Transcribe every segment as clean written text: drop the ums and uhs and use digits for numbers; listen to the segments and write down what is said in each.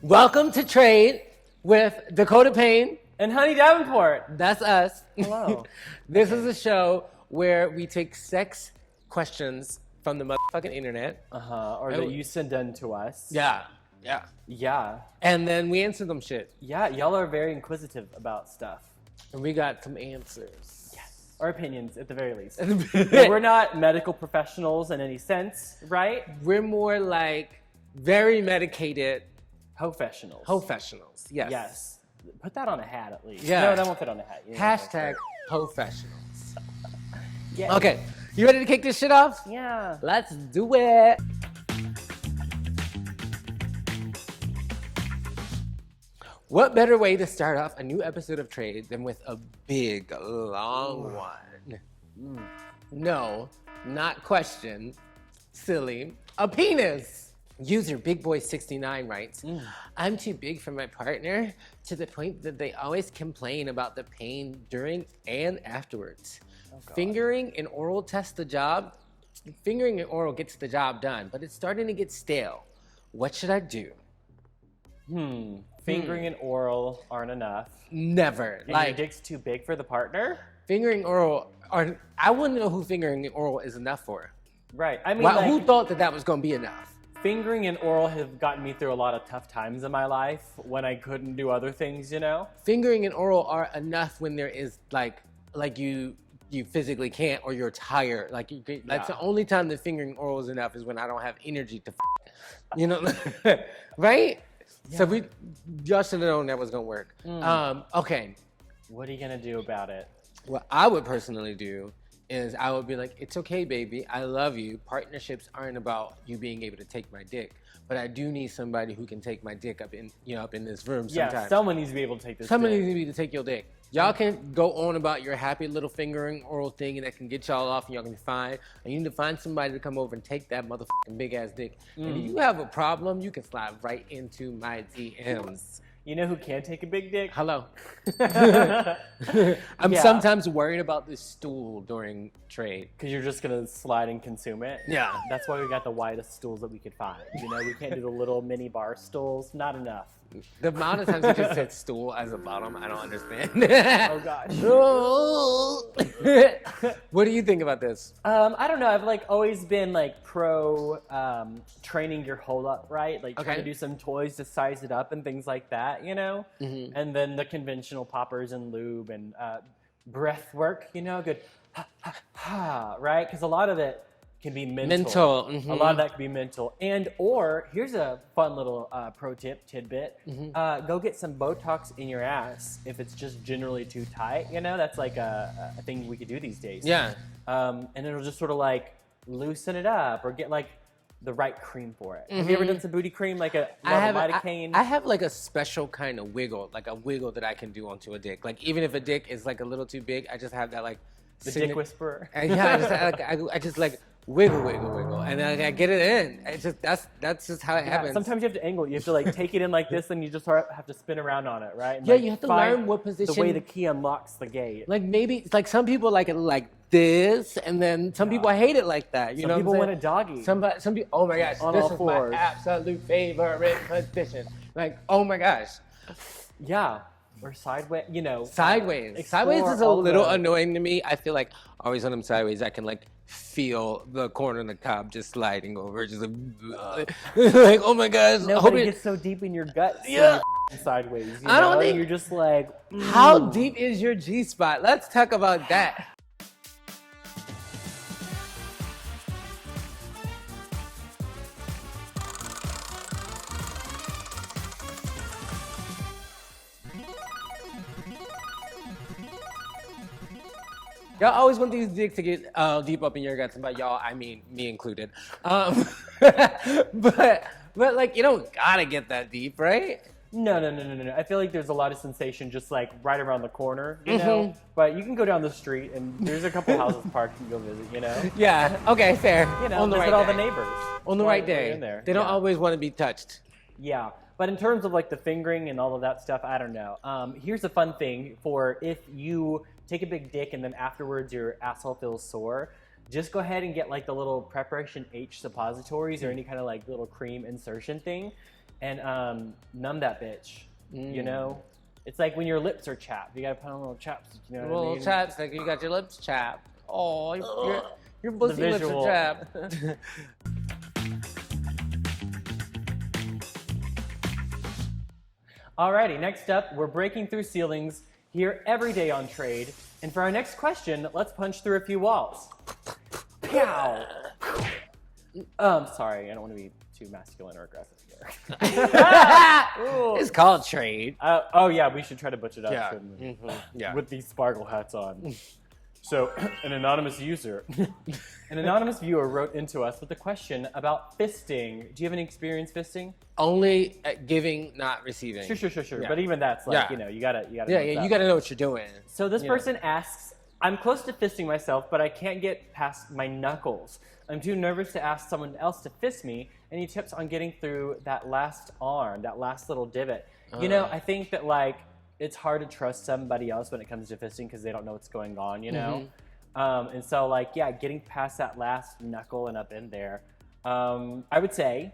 Welcome to Trade with Dakota Payne. And Honey Davenport. That's us. Hello. This is a show where we take sex questions from the motherfucking internet. Or that you send in to us. Yeah. And then we answer them shit. Yeah, y'all are very inquisitive about stuff. And we got some answers. Yes. Or opinions, at the very least. We're not medical professionals in any sense, right? We're more like very medicated Professionals. professionals. Yes. Yes. Put that on a hat at least. Yeah. No, that won't fit on a hat. Hashtag professionals. Yeah. Okay, you ready to kick this shit off? Yeah. Let's do it. What better way to start off a new episode of Trade than with a big, long one? No, not question. Silly. A penis. User BigBoy69 writes, I'm too big for my partner to the point that they always complain about the pain during and afterwards. Fingering and oral test the job. Fingering and oral gets the job done, but it's starting to get stale. What should I do? Fingering and oral aren't enough. Never. And your dick's too big for the partner? Fingering oral, I wouldn't know who fingering and oral is enough for. Right. I mean, Who thought that was going to be enough? Fingering and oral have gotten me through a lot of tough times in my life when I couldn't do other things, you know? Fingering and oral are enough when there is like you physically can't or you're tired. That's the only time that fingering and oral is enough is when I don't have energy to you know, right? Yeah. So y'all should have known that was gonna work. Okay. What are you gonna do about it? What I would personally do is I would be like, it's okay, baby. I love you. Partnerships aren't about you being able to take my dick, but I do need somebody who can take my dick up in this room sometimes. Yeah, someone needs to be able to take this Somebody dick. needs to be able to take your dick. Y'all can go on about your happy little fingering oral thing and that can get y'all off and y'all can be fine. And you need to find somebody to come over and take that motherfucking big ass dick. And if you have a problem, you can slide right into my DMs. You know who can take a big dick? Hello. I'm sometimes worried about this stool during Trade. Because you're just going to slide and consume it? Yeah. That's why we got the widest stools that we could find. You know, we can't do the little mini bar stools. Not enough. The amount of times you just said stool as a bottom, I don't understand. Oh, gosh. What do you think about this? I don't know. I've always been pro training your hole up, right? Trying to do some toys to size it up and things like that, you know? And then the conventional poppers and lube and breath work, you know? Good ha, ha, ha, right? Because a lot of it can be mental. A lot of that can be mental. Or here's a fun little pro tidbit. Go get some Botox in your ass if it's just generally too tight. You know, that's a thing we could do these days. Yeah. And it'll just sort of loosen it up or get the right cream for it. Have you ever done some booty cream, like a lidocaine? I have a special kind of wiggle, a wiggle that I can do onto a dick. Even if a dick is a little too big, I just have that the dick whisperer. Yeah, I just wiggle, and then I get it in. It's just that's just how it happens. Sometimes you have to angle. You have to take it in like this, and you just have to spin around on it, right? And, yeah, you have to learn what position. The way the key unlocks the gate. Maybe some people like it like this, and then some people hate it like that. You know, some people want a doggy. Some people. Oh my gosh, on this all is fours. my absolute favorite position. Oh my gosh. Yeah. Or sideways, you know. Sideways. Sideways is a little annoying to me. I feel always when I'm sideways, I can feel the corner of the cob just sliding over. Just oh my gosh. Nobody gets so deep in your guts. Yeah. Sideways. You I don't think. You're just How deep is your G-spot? Let's talk about that. Y'all always want these dicks to get deep up in your guts, and by y'all, I mean me included. But you don't gotta get that deep, right? No. I feel there's a lot of sensation just right around the corner, you know? But you can go down the street and there's a couple houses parked you can go visit, you know? Yeah, okay, fair. You know, on the right all the neighbors. On the right day. They don't always want to be touched. Yeah. But in terms of the fingering and all of that stuff, I don't know. Here's a fun thing for if you take a big dick and then afterwards your asshole feels sore. just go ahead and get like the little Preparation H suppositories or any kind of like little cream insertion thing, and numb that bitch. You know, it's like when your lips are chapped. You gotta put on little chaps. You know what I mean? Chaps, like you got your lips chapped. Oh, your pussy lips are chapped. Alrighty, next up, we're breaking through ceilings here every day on Trade. And for our next question, let's punch through a few walls. Pow! Sorry, I don't want to be too masculine or aggressive here. It's called Trade. Oh yeah, we should try to butch it up, Yeah. shouldn't we? Yeah. With these sparkle hats on. So, an anonymous viewer wrote into us with a question about fisting. Do you have any experience fisting? Only at giving, not receiving. Sure. Yeah. But even that's like, Yeah. you gotta. You gotta know what you're doing. So this person asks, I'm close to fisting myself, but I can't get past my knuckles. I'm too nervous to ask someone else to fist me. Any tips on getting through that last arm, that last little divot? You know, I think that like, it's hard to trust somebody else when it comes to fisting because they don't know what's going on, you know? And so like, yeah, getting past that last knuckle and up in there. I would say,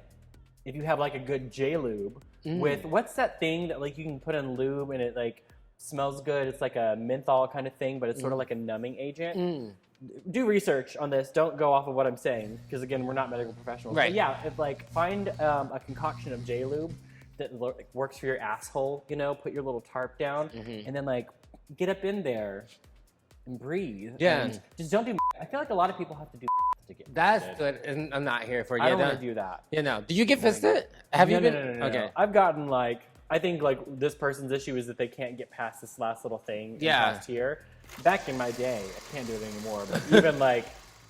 if you have like a good J-lube with, what's that thing that like you can put in lube and it like smells good? It's like a menthol kind of thing, but it's sort of like a numbing agent. Do research on this. Don't go off of what I'm saying because again, we're not medical professionals. Right. But yeah, if like find a concoction of J-lube that works for your asshole, you know, put your little tarp down and then like get up in there and breathe. Yeah. And just don't do. I feel like a lot of people have to do to get. That's fisted. good. And I'm not here for you. I don't want to do that. You know, do you get fisted? Have you been? No. Okay. I've gotten like, I think like this person's issue is that they can't get past this last little thing. Past here. Back in my day, I can't do it anymore. But even like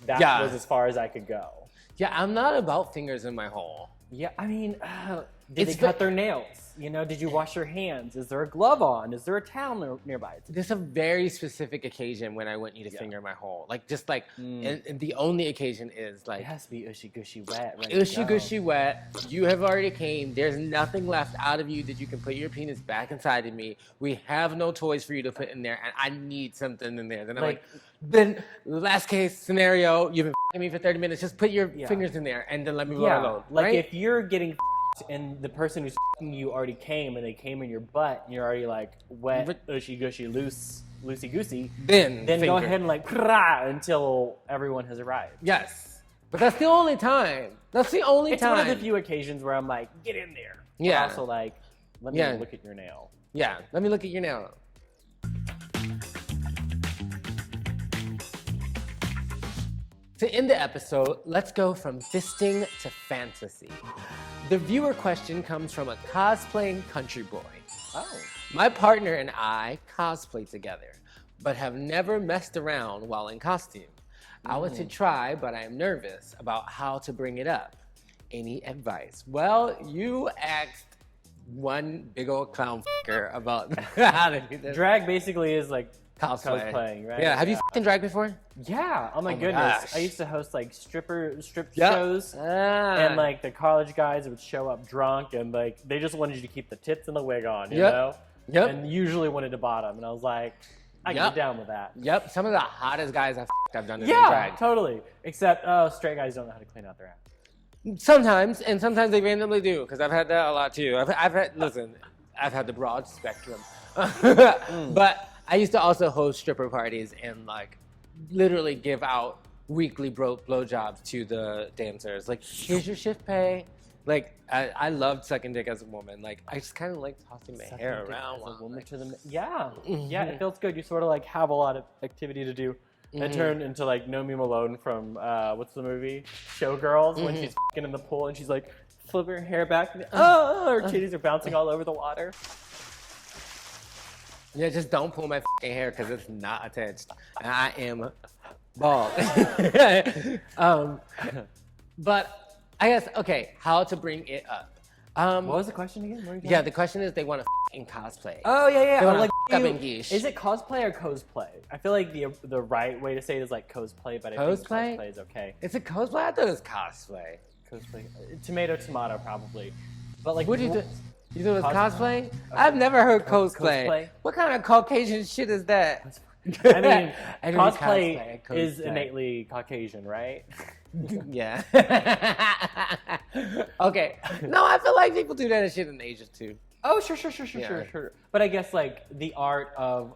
that was as far as I could go. Yeah, I'm not about fingers in my hole. Yeah, I mean, did they cut their nails? You know, did you wash your hands? Is there a glove on? Is there a towel nearby? There's a very specific occasion when I want you to finger my hole. Like, just like, and the only occasion is like... It has to be ushy-gushy wet. Ushy-gushy wet. You have already came. There's nothing left out of you that you can put your penis back inside of me. We have no toys for you to put in there, and I need something in there. Then I'm like then last case scenario, you've been f***ing me for 30 minutes. Just put your fingers in there, and then let me roll alone. Like, if you're getting and the person who's f***ing you already came, and they came in your butt, and you're already like wet, ushy-gushy, loosey-goosey, then go ahead and like until everyone has arrived. Yes. But that's the only time. That's the only time. It's one of the few occasions where I'm like, get in there. Yeah. But also like, let me look at your nail. Yeah, let me look at your nail. To end the episode, let's go from fisting to fantasy. The viewer question comes from a cosplaying country boy. Oh. My partner and I cosplay together, but have never messed around while in costume. I want to try, but I am nervous about how to bring it up. Any advice? Well, you asked one big old clown fucker about how to do this. Drag basically is like cosplaying, right? Yeah, have you f***ing dragged before? Yeah, oh my goodness. gosh. I used to host like strip shows, and like the college guys would show up drunk, and like they just wanted you to keep the tits and the wig on, you know? Yep. And usually wanted to bottom, and I was like, I can get down with that. Yep, some of the hottest guys I've done this in Yeah, drag. totally. Except, straight guys don't know how to clean out their ass. Sometimes, and sometimes they randomly do, because I've had that a lot too. I've had the broad spectrum. But I used to also host stripper parties and like literally give out weekly blowjobs to the dancers. Like, here's your shift pay. Like, I loved sucking dick as a woman. Like, I just kind of like tossing my hair around. As a woman to the yeah, it feels good. You sort of like have a lot of activity to do. I turned into like Nomi Malone from what's the movie Showgirls when she's f***ing in the pool and she's like flipping her hair back and her titties are bouncing all over the water. Yeah, just don't pull my f***ing hair because it's not attached. And I am bald. But I guess, okay, how to bring it up. What was the question again? Yeah, the question is they want to f***ing cosplay. Oh, yeah. They want like, to f*** up in geesh. Is it cosplay or cosplay? I feel like the right way to say it is like cosplay, but I think cosplay is okay. Is it cosplay? I thought it was cosplay. Cosplay. Tomato, probably. But like, what do you do? You thought it was cosplay? I've never heard cosplay. What kind of Caucasian shit is that? I mean, Every cosplay is cosplay. innately Caucasian, right? Yeah. Okay. No, I feel like people do that shit in Asia too. Oh, sure. But I guess like the art of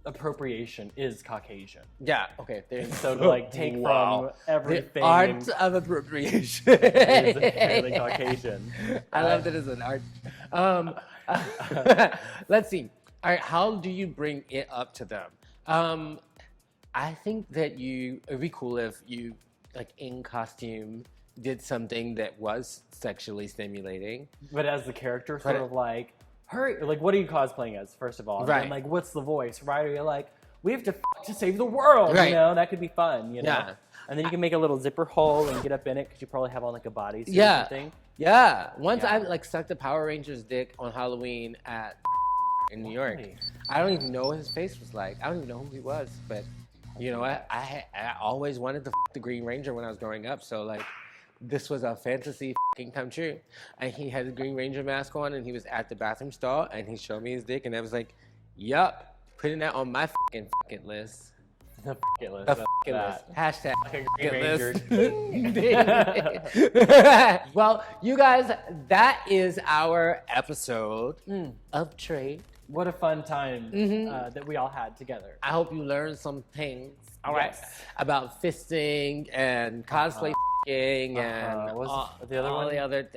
appropriation is Caucasian. Yeah. Okay. So to like take from everything. The art of appropriation is fairly Caucasian. I love that as an art. Let's see. All right. How do you bring it up to them? I think that it'd be cool if you, like in costume, did something that was sexually stimulating. But as the character, sort of like, hurry, like what are you cosplaying as, first of all? And right. then, like, what's the voice, right? Or you're like, we have to save the world, right. You know? That could be fun, you know? Yeah. And then you can make a little zipper hole and get up in it because you probably have on like a bodysuit yeah. or something. Yeah. Once I like sucked a Power Ranger's dick on Halloween in New York. I don't even know what his face was like. I don't even know who he was, but you know what? I always wanted to the Green Ranger when I was growing up, so like this was a fantasy come true. And he had the Green Ranger mask on, and he was at the bathroom stall, and he showed me his dick, and I was like, yup, putting that on my fucking list. The list. The list. Hashtag Green list. Well, you guys, that is our episode of Trade. What a fun time that we all had together. I hope you learned some things. All right, Yes. about fisting and cosplay and What's the other one? the other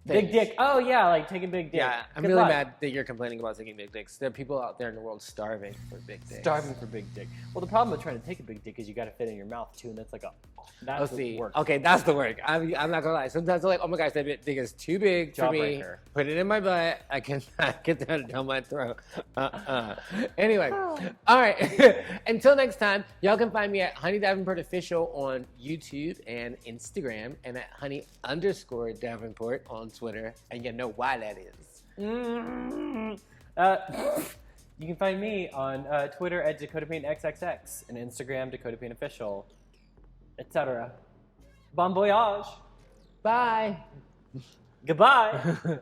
Big dick. Oh yeah, like taking big dick. Yeah, I'm Good really luck. mad that you're complaining about taking big dicks. There are people out there in the world starving for big dicks. Starving for big dick. Well, the problem with trying to take a big dick is you got to fit in your mouth too, and that's like that's the work. Okay, that's the work. I'm not gonna lie. Sometimes I'm like, oh my gosh, that dick is too big for me. Jawbreaker. Put it in my butt. I cannot get that down my throat. Anyway, all right. Until next time, y'all can find me at Honey Davenport Official on YouTube and Instagram, and at Honey_Davenport on Twitter. And you know why that is. You can find me on Twitter at DakotaPayneXXX and Instagram DakotaPayneOfficial, etc. Bon voyage. Bye. Goodbye.